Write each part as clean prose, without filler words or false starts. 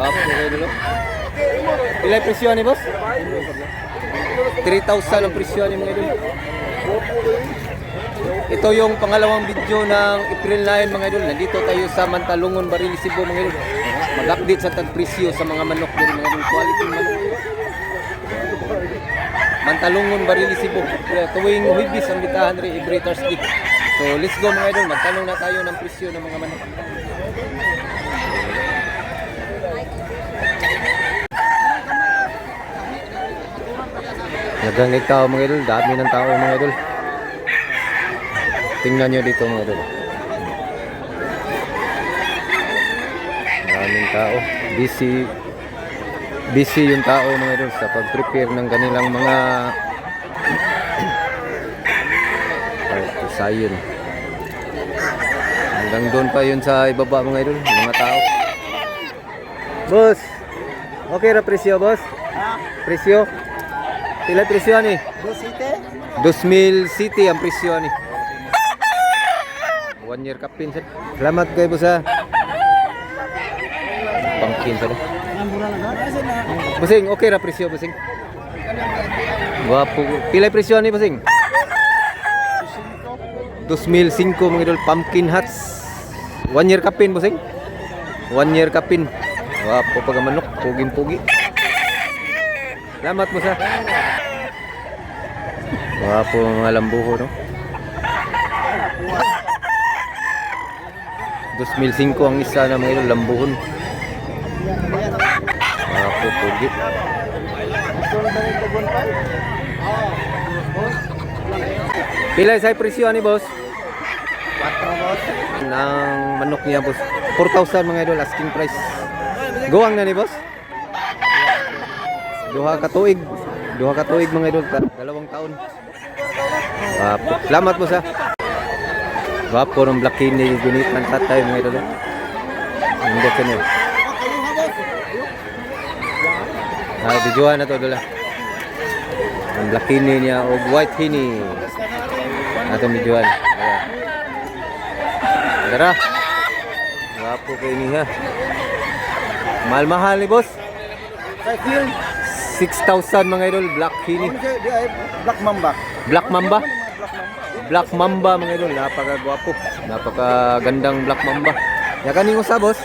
Wapo kayo dito. Pila yung presyo ni boss? 3,000 ang presyo ni mga idol. Ito yung pangalawang video ng April 9 mga idol. Nandito tayo sa Mantalungon, Barili, Cebu mga idol. Mag-update sa tagpresyo sa mga manok din mga idol. Quality manok. Mantalungon, Barili, Cebu. Tuwing Huwebes ang bitahan rin every Thursday. So let's go mga idol. Magtanong na tayo ng presyo ng mga manok. Nagang tao mga idol. Dami ng tao mga idol. Tingnan nyo dito mga idol. Maraming tao. Busy yung tao mga idol sa pag-prepare ng kanilang mga sayon. Hanggang doon pa yun sa ibaba mga idol, yung mga tao. Boss, okay ra presyo boss? Presyo? Pila presyo ni? 2,000 city ang presyo ni. 1 year kapin sir. Salamat kayo boss ha. Pangkin sir. Busing, okay ra presyo busing. Wapo. Pila presyo ni busing? 2,005 mga idol, pumpkin hats. 1 year kapin busing. 1 year kapin. Wapo pag manok, puging-pugi. Salamat mo sa. Wapo mga lambuho no. 2,005 ang isa na mga idol, lambuhon. Wapo pugi. Pila sa presyo ni boss? 4 boss. Nang manok niya boss. 4,000 mga idol asking price. Guwang na ni boss? Duha ka tuig mga idol, 2 taon. Salamat mo sa. Wapo ng black kidney gunitan tatay mga idol. Hindi ka niyo. Videoan na to dula. Ang black kidney niya o white kidney. Ato videoan. Tara. Wapo kayo niya. Mahal-mahal ni boss. 6,000 mga idol, black kidney. Black Mamba. Black Mamba? Black Mamba mga idol, napakagwapo. Napakagandang Black Mamba. Yakanin mo sa boss?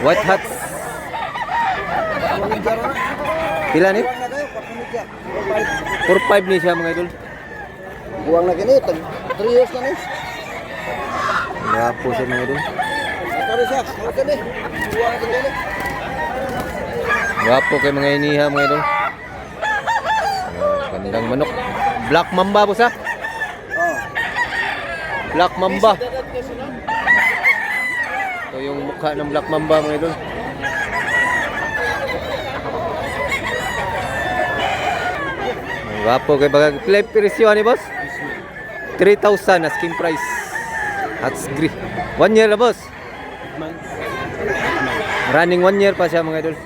White hats. Pila ni? 4,500 ni siya mga idol. Buwang na ganit, 3 years na ni. Gwapo siya mga idol. Sorry siya, okay ni. Buwang na ganit. Gwapo kay mga iniha mga idol. Gandang manok. Black Mamba boss ha? Black Mamba. Ito yung mukha ng Black Mamba mga idol. Gwapo kay baga. Pila presyo ni boss? 3,000 asking price. Hats green. 1 year na boss. Running 1 year pa siya mga idol.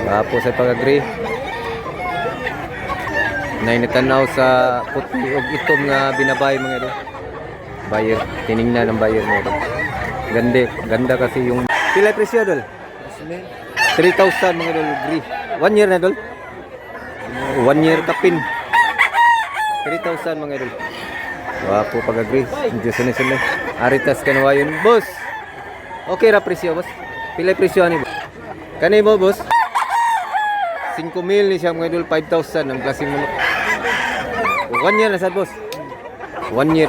Gwapo sa pag-agree. Nainatanaw sa puti o itom nga binabay mga idol. Buyer, tiningnan ng buyer mga idol. Ganda kasi yung pila presyo dol? 3,000 mga idol, agree. 1 year na dol? 1 year kapin. 3,000 mga idol. Wapo pag-agree. Diyos na sila. Aritas kanawayon. Boss! Okay ra presyo boss? Pila presyo ni boss? Kanay mo boss? 5,000 ni siya mga idol, 5,000 ang klaseng manok. 1 year na sad boss. 1 year.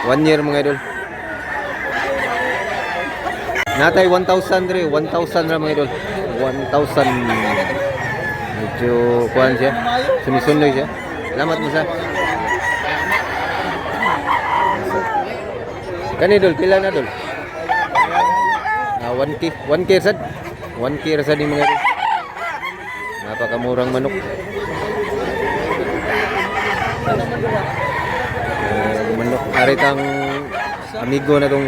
1 year mga idol. Natay 1,000 rin. 1,000 na mga idol. 1,000. Medyo kuhan siya. Sunisunod siya. Salamat mo sa. Kani dol, pila na dol? 1K. 1K sad. 1K sad ni mga idol. Napakamurang manok. Manok. Arit ang amigo na tong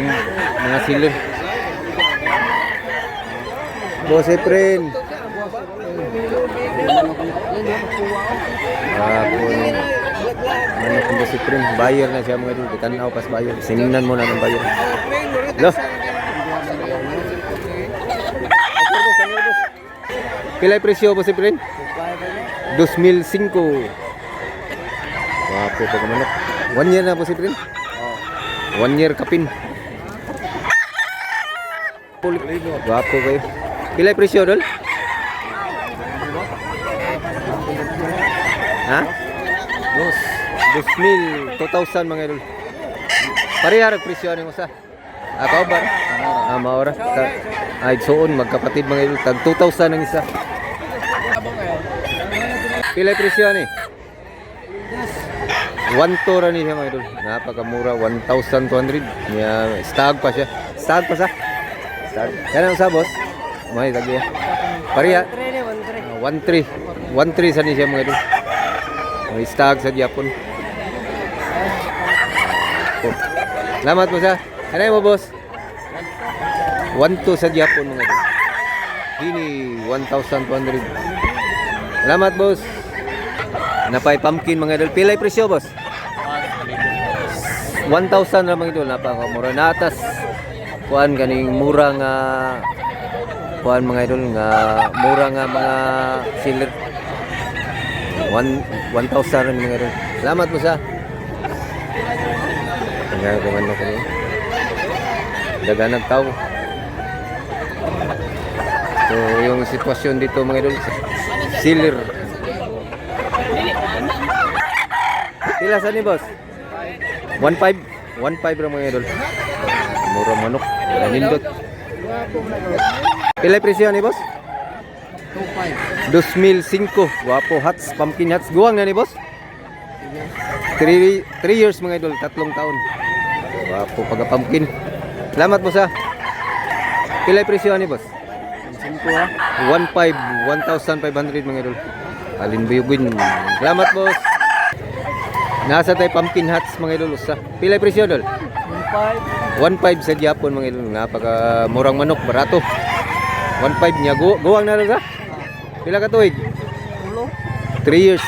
mga silin. Boss Efren. Manok ng Boss Efren. Buyer na siya mga idol. Ditanaw pas buyer. Siningnan mo na ng buyer. Lo. Pilay presyo po si Prin? 2005. Wapo pa manok. 1 year na po si Prin? 1 year kapin. Wapo kayo. Pilay presyo dol? Ha? 2,000 mga idol. Parehara presyo ni mo sa. Ako ba? Maora. Ay suon magkapatid mga idol. Tag 2,000 ang isa. Pilay presyo ni? 1,200 ra ni siya mga idol. Napakamura, 1,200. Niya stag pa siya. Stag pa sa. Stag. Kana sa boss? May tagya. Pareha. 1,300. 1,300 sa ni siya mga idol. May stag sa Japon. Oh. Salamat mo sa. Ano mo boss? 1,200 sa Japon mga idol. Dini 1,200. Salamat boss. Napay pumpkin mga idol. Pilay presyo boss? 1,000 na mga idol. Napakamura na atas. Kuan ganing mura nga kuan mga idol nga mura nga mga seller. 1,000 rin mga idol. Salamat po sa. Ang kung ano ko. Daganag tao. So yung sitwasyon dito mga idol. Seller. Pila sa ni boss? 1,500. 1,500 ra mga idol. Mura manok. Nindot. Pila presyo ni boss? 2,500. Guwapo hats, pumpkin hats. Guwang na ni boss? 3 years mga idol, 3 taon. Guwapo pagka pumpkin. Salamat boss ha. Pila presyo ni boss? 1,500 mga idol. Alin buyugin. Salamat boss. Nasa tayo pumpkin hats mga idol usa. Pila presyo dol? 1,500 sa Japon mga idol. Napaka murang manok, barato. 1,500 niya guwang na rin ha. Pila ka tuig? 3 years.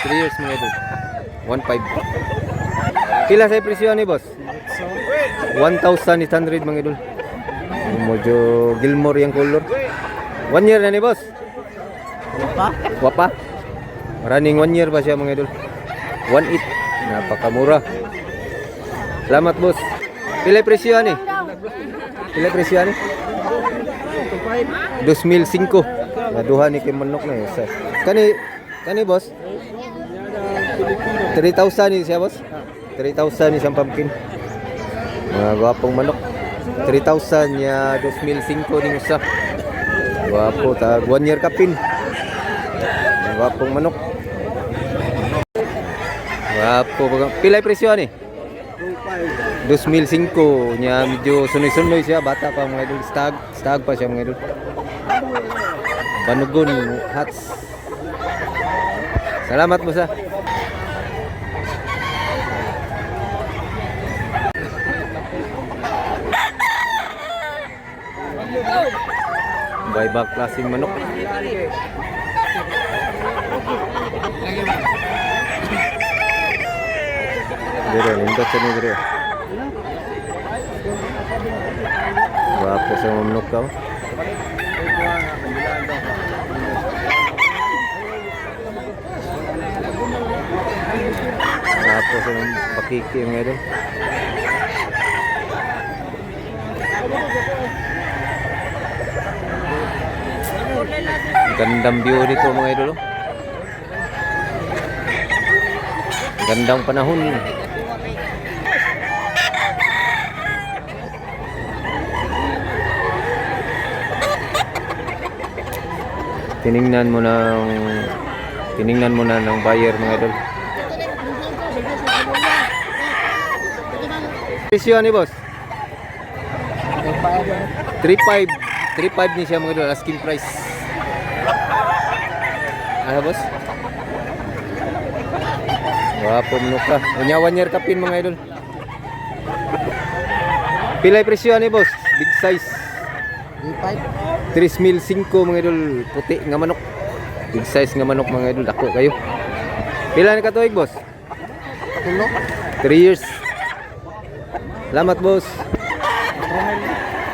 3 years mga idol. 1,500. Pila sa presyo ni boss? 1,800 mga idol. Medyo Gilmore yung color. 1 year na ni boss? Wapa? Running 1 year pa siya mga idol. 1,800. Napakamura. Salamat boss. Pila presyo ni? Pila presyo ni? 2,500. Naduha ni kay manok na yun. Kani boss? 3,000 ni siya boss? 3,000 ni siyang pumpkin. Mga gwapong manok. 3,000 niya 2,500 din usa. Gwapo tag 1 year kapin. Mga gwapong manok. Gwapo bagang pilay presyo ni? 2,500 niya medyo sunoy-sunoy siya bata pa mga idol. Stag pa siya mga idol. Banugon hats. Salamat mo sa. Buyback klaseng manok. Dire, nindot sa ni dire. Wapo sa manok ka. Wapo sa pakiki mga idol. Gandang view dito mga idol. Gandang panahon. Tiningnan mo na ng buyer mga idol. Presyo ni boss? 3,500 ni siya mga idol, asking price. Ano boss? Wapo manok ka. Unya 1 year kapin mga idol. Pilay presyo ni boss? Big size. 3,500 mga idol. Puti nga manok. Big size nga manok mga idol. Dako kayo. Pila ni katuig boss? 3 years. Salamat boss.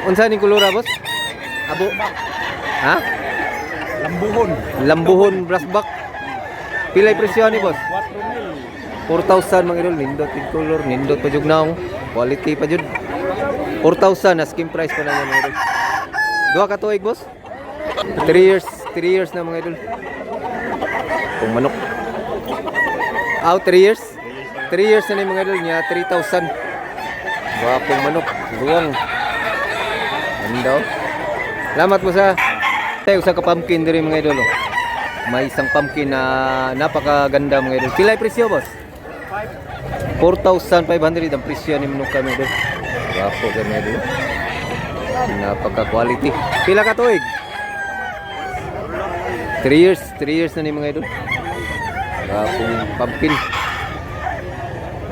Unsa ning kulura boss? Abo. Ha? Lambuhon Brassback. Pilay presyo ni boss? 4,000 mga idol, nindot in color, nindot pa jud naong. Quality pa jud. 4,000 asking price pa na yan mga idol. Duha ka tuig boss? 3 years na mga idol. Kung manok. 3 years? 3 years na ni mga idol niya, 3,000. Wapong manok, duwang. Ganda oh. Salamat mo sa tayo sa pumpkin diri mga idol. Oh. May isang pumpkin na napakaganda mga idol. Pilay presyo boss? 4,500 ang presyo ni manok kami idol. Wapo ka mga idol. Napaka quality. Pila ka tuig? 3 years na ni mga idol. Wapong pumpkin.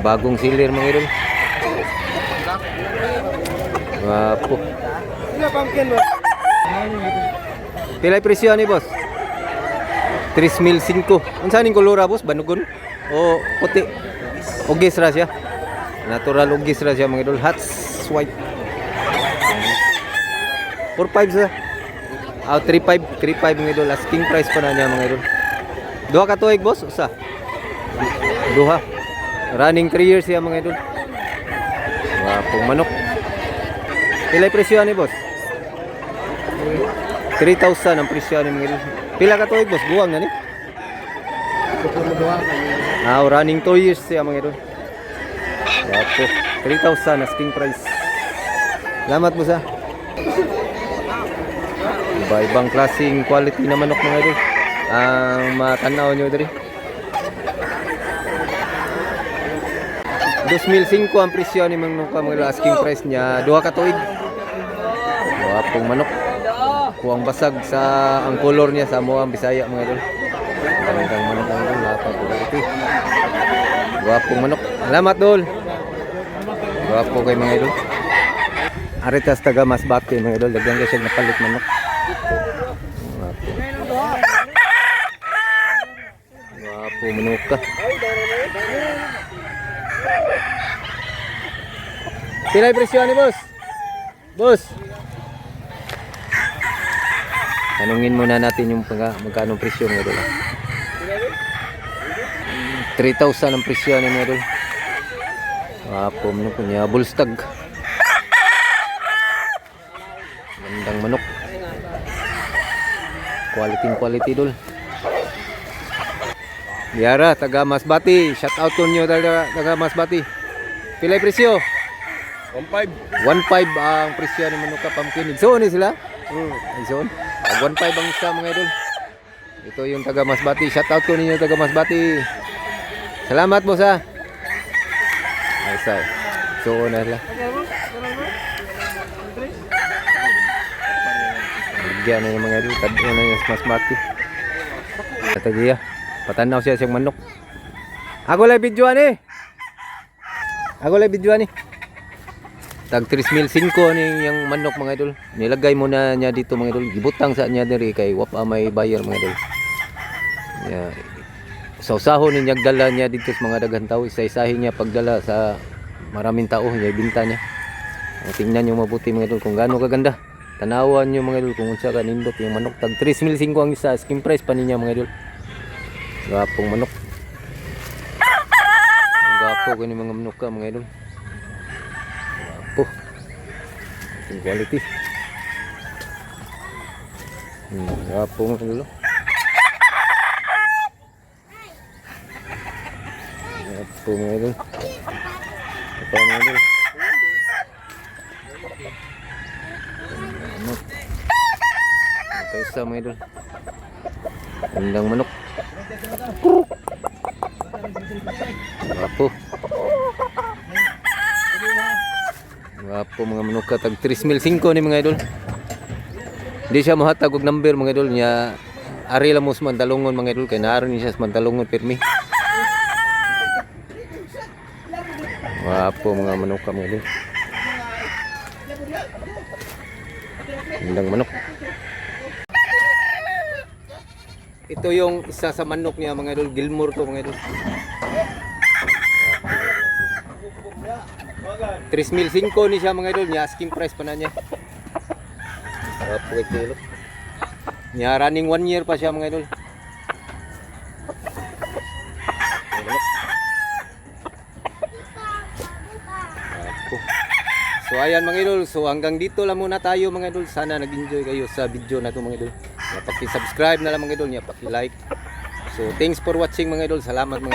Bagong sealer mga idol. Wapo. Sino pumpkin boss? Pilay presyo ni boss? 3,500. Unsa ning kolora boss? Banugon o puti? Ugis ra siya. Natural ugis ra siya mga idol. Hats white. 4,500 sa. 3,500 mga idol. Asking price pa na niya mga idol. Duha ka tuig boss? Usa. Duha. Running 3 years siya mga idol. Wapong manok. Pilay presyo ni boss? 3,000 ang presyo ni mga idol. Pila ka tuig boss? Buwang na ni? Running 2 years siya mga idol. Wapo. 3,000 asking price. Salamat mo sa. Iba-ibang klaseng quality na manok mga idol. Ang matanaw nyo diri. 2,500 ang presyo ni manok mga idol. Asking price niya. Duha ka tuig. Wapong manok. Kuwang basag sa ang color niya sa Moang Bisaya mga idol. Gandang manok ang idol, napaka-quality. Guwapong manok. Salamat dol. Guwapo kay mga idol. Aritas taga Masbate mga idol, daghan kay siya napalit manok. Guwapo. Guwapo manok ka. Pilay presyo ni boss? Boss. Tanungin muna natin yung magkano presyo mga idol. 3,000 ang presyo ni mga idol. Wapo manok niya, bulstag. Gandang manok. Quality dol. Yara, taga Masbati. Shout out to nyo taga Masbati. Pilay presyo? 1,500. 1,500 ang presyo ni manok ka pumpkin. Igsoon ni sila? Igsoon. 1,500 ang isa mga idol. Ito yung taga Masbati. Shout out ko ninyo taga Masbati. Salamat mo sa. Ay sa. So na la. Bigyan na yung mga idol. Tadyo na yung Masbati. Katagiya. Patanaw siya siyang manok. Ako lang videoan eh. Tag 3,500 ni yung manok mga idol. Nilagay muna niya dito mga idol. Gibutang sa niya diri kay wapa may buyer mga idol. Yeah. Sausahon niya dala niya dito sa mga daghang tao. Isa-isahin niya pagdala sa maraming tao niya ibinta niya. Tingnan niyo mabuti mga idol kung gaano kaganda. Tanawan niyo mga idol kung unsa ka nindot yung manok. Tag 3,500 ang isa. Asking price pa niya mga idol. Gapong manok. Gapo gani mga manok ka mga idol. Gapo. Yung quality. Gapo mga idol. Gapo mga idol. Gapo mga idol. Manok. Ito isa mga idol. Gandang manok. Gapo. Gapo mga manok ka. Tag 3,500 ni mga idol. Hindi siya mahatag og number mga idol niya. Ari lang mo sa Mantalongon mga idol. Kaya naaro niya sa Mantalongon pirmi. Gapo mga manok ka mga idol. Gandang manok. Ito yung isa sa manok niya mga idol. Gilmore to mga idol. 3,500 ni siya mga idol. Niya asking price pa na niya. Nya running 1 year pa siya mga idol. Ako. So ayan mga idol, so hanggang dito lang muna tayo mga idol. Sana nag-enjoy kayo sa video na ito mga idol. Paki-subscribe na lang mga idol, paki-like. So thanks for watching mga idol. Salamat mga idol.